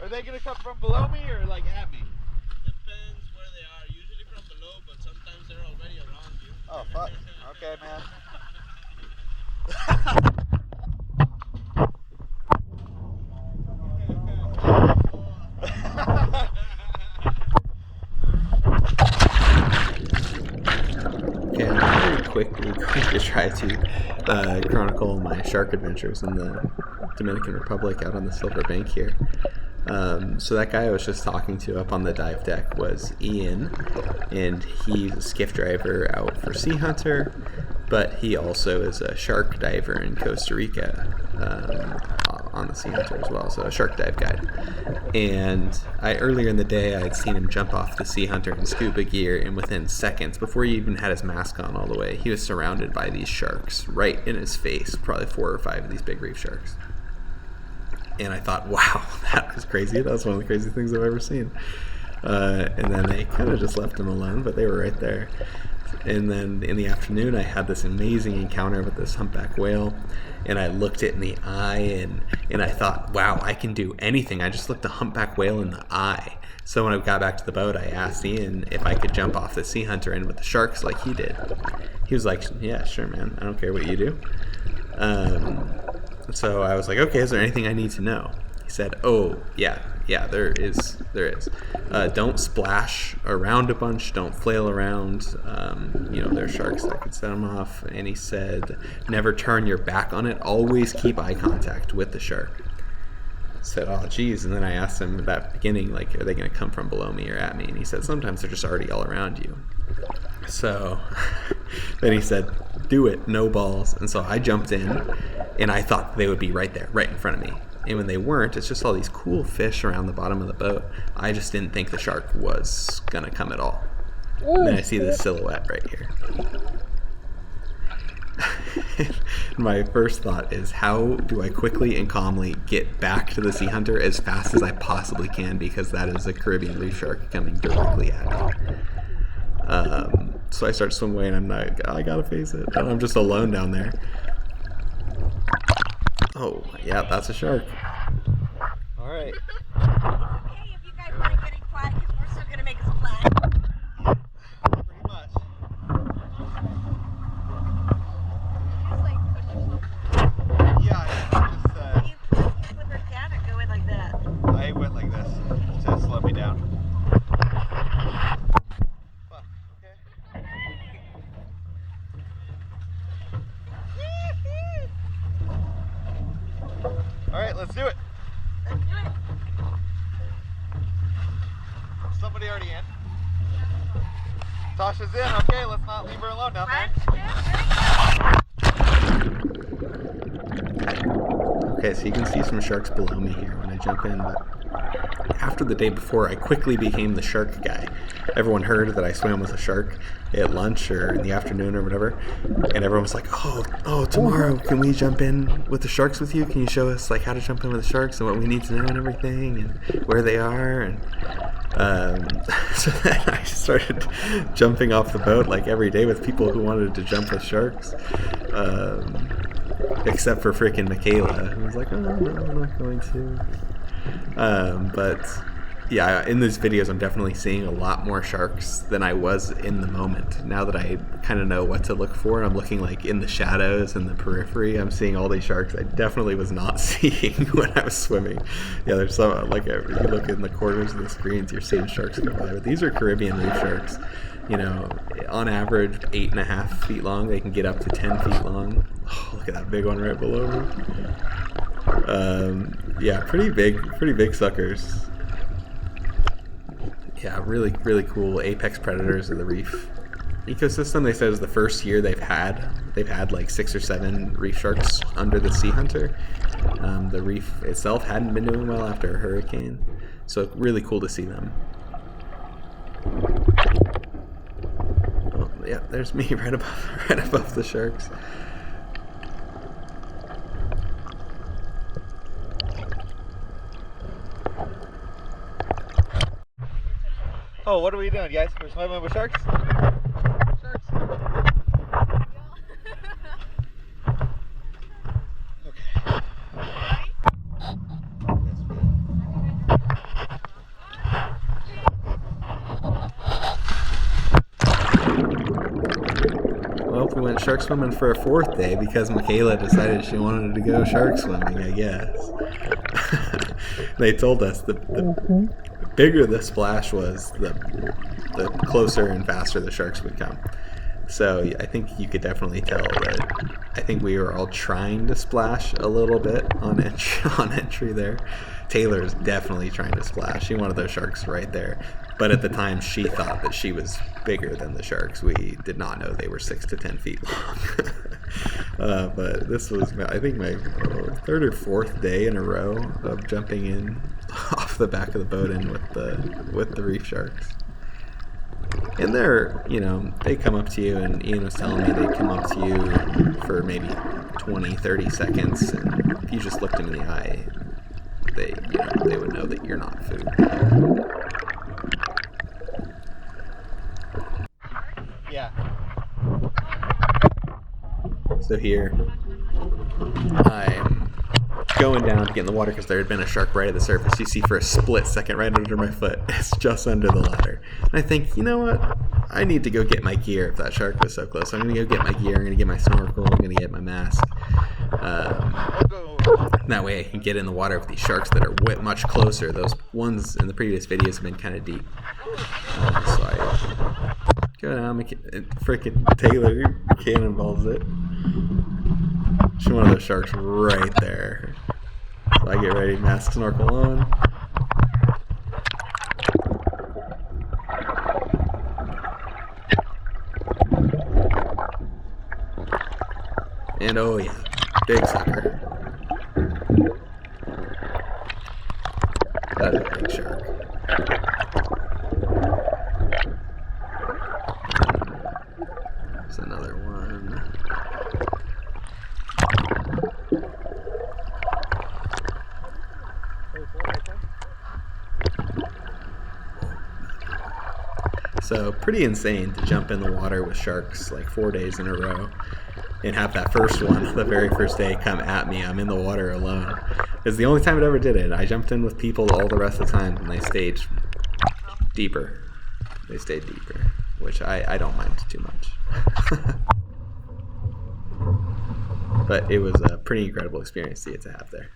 Are they gonna come from below me or like at me? Depends where they are. Usually from below, but sometimes they're already around you. Oh fuck. Okay, man. Okay, I'm very quickly going to try to chronicle my shark adventures in the Dominican Republic out on the Silver Bank here. So that guy I was just talking to up on the dive deck was Ian, and he's a skiff driver out for Sea Hunter, but he also is a shark diver in Costa Rica on the Sea Hunter as well, so a shark dive guide. And earlier in the day I had seen him jump off the Sea Hunter in scuba gear, and within seconds, before he even had his mask on all the way, he was surrounded by these sharks right in his face, probably 4 or 5 of these big reef sharks. And I thought, wow, that was crazy. That was one of the craziest things I've ever seen. And then they kind of just left him alone, but they were right there. And then in the afternoon, I had this amazing encounter with this humpback whale. And I looked it in the eye, and I thought, wow, I can do anything. I just looked a humpback whale in the eye. So when I got back to the boat, I asked Ian if I could jump off the Sea Hunter in with the sharks like he did. He was like, yeah, sure, man. I don't care what you do. So I was like, okay, is there anything I need to know? He said, oh, yeah, there is. Don't splash around a bunch, don't flail around. There are sharks that could set them off. And he said, never turn your back on it, always keep eye contact with the shark. I said, oh, geez. And then I asked him at that beginning, like, are they going to come from below me or at me? And he said, sometimes they're just already all around you. So then he said, do it, no balls. And so I jumped in, and I thought they would be right there, right in front of me. And when they weren't, it's just all these cool fish around the bottom of the boat. I just didn't think the shark was gonna come at all. And then I see this silhouette right here. My first thought is, how do I quickly and calmly get back to the Sea Hunter as fast as I possibly can, because that is a Caribbean reef shark coming directly at me. So I start swimming away, and I'm like, I gotta face it. And I'm just alone down there. Oh, yeah, that's a shark. All right. It's okay if you guys aren't getting quiet, because we're still going to make a splash. Pretty much. Just like push yourself. Yeah, I You flip her down or go in like that? I went like this to slow me down. Fuck, okay. All right, let's do it. Let's do it. Somebody already in? Tasha's in. Okay, let's not leave her alone down there. Okay, so you can see some sharks below me here when I jump in, but after the day before, I quickly became the shark guy. Everyone heard that I swam with a shark at lunch or in the afternoon or whatever, and everyone was like, oh, tomorrow, can we jump in with the sharks with you? Can you show us like how to jump in with the sharks and what we need to know and everything and where they are? And so then I started jumping off the boat like every day with people who wanted to jump with sharks. Except for freaking Michaela, who was like, oh, no, I'm not going to. But yeah, in these videos, I'm definitely seeing a lot more sharks than I was in the moment. Now that I kind of know what to look for, I'm looking like in the shadows and the periphery. I'm seeing all these sharks I definitely was not seeing when I was swimming. Yeah, there's some, like, if you look in the corners of the screens, you're seeing sharks go by. But these are Caribbean reef sharks. You know, on average, 8.5 feet long. They can get up to 10 feet long. Oh, look at that big one right below me. Yeah, pretty big suckers. Yeah, really cool apex predators of the reef ecosystem. They said it was the first year they've had like 6 or 7 reef sharks under the Sea Hunter. The reef itself hadn't been doing well after a hurricane, so really cool to see them. Oh, yeah, there's me right above the sharks. Oh, what are we doing, guys? We're swimming with sharks? Sharks. Okay. shark swimming for a 4th day because Michaela decided she wanted to go shark swimming, I guess. They told us the bigger the splash was, the closer and faster the sharks would come. So I think you could definitely tell that I think we were all trying to splash a little bit on entry there. Taylor's definitely trying to splash. She wanted those sharks right there. But at the time, she thought that she was bigger than the sharks. We did not know they were 6 to 10 feet long. But this was, I think, my 3rd or 4th day in a row of jumping in off the back of the boat in with the reef sharks. And they're, you know, they come up to you, and Ian was telling me they come up to you for maybe 20, 30 seconds, and if you just looked them in the eye, they would know that you're not food. Yeah. So here, I'm going down to get in the water because there had been a shark right at the surface. You see for a split second right under my foot. It's just under the ladder. And I think, you know what? I need to go get my gear if that shark was so close. So I'm going to go get my gear. I'm going to get my snorkel. I'm going to get my mask. That way I can get in the water with these sharks that are much closer. Those ones in the previous videos have been kind of deep. So I go down, freaking Taylor cannonballs it. She's one of those sharks right there. So I get ready, mask, snorkel on. And oh yeah, big sucker. That's a big shark. There's another one. So pretty insane to jump in the water with sharks like 4 days in a row and have that first one, the very first day, come at me. I'm in the water alone. It's the only time it ever did it. I jumped in with people all the rest of the time, and they stayed deeper. They stayed deeper, which I don't mind too much. But it was a pretty incredible experience to get to have there.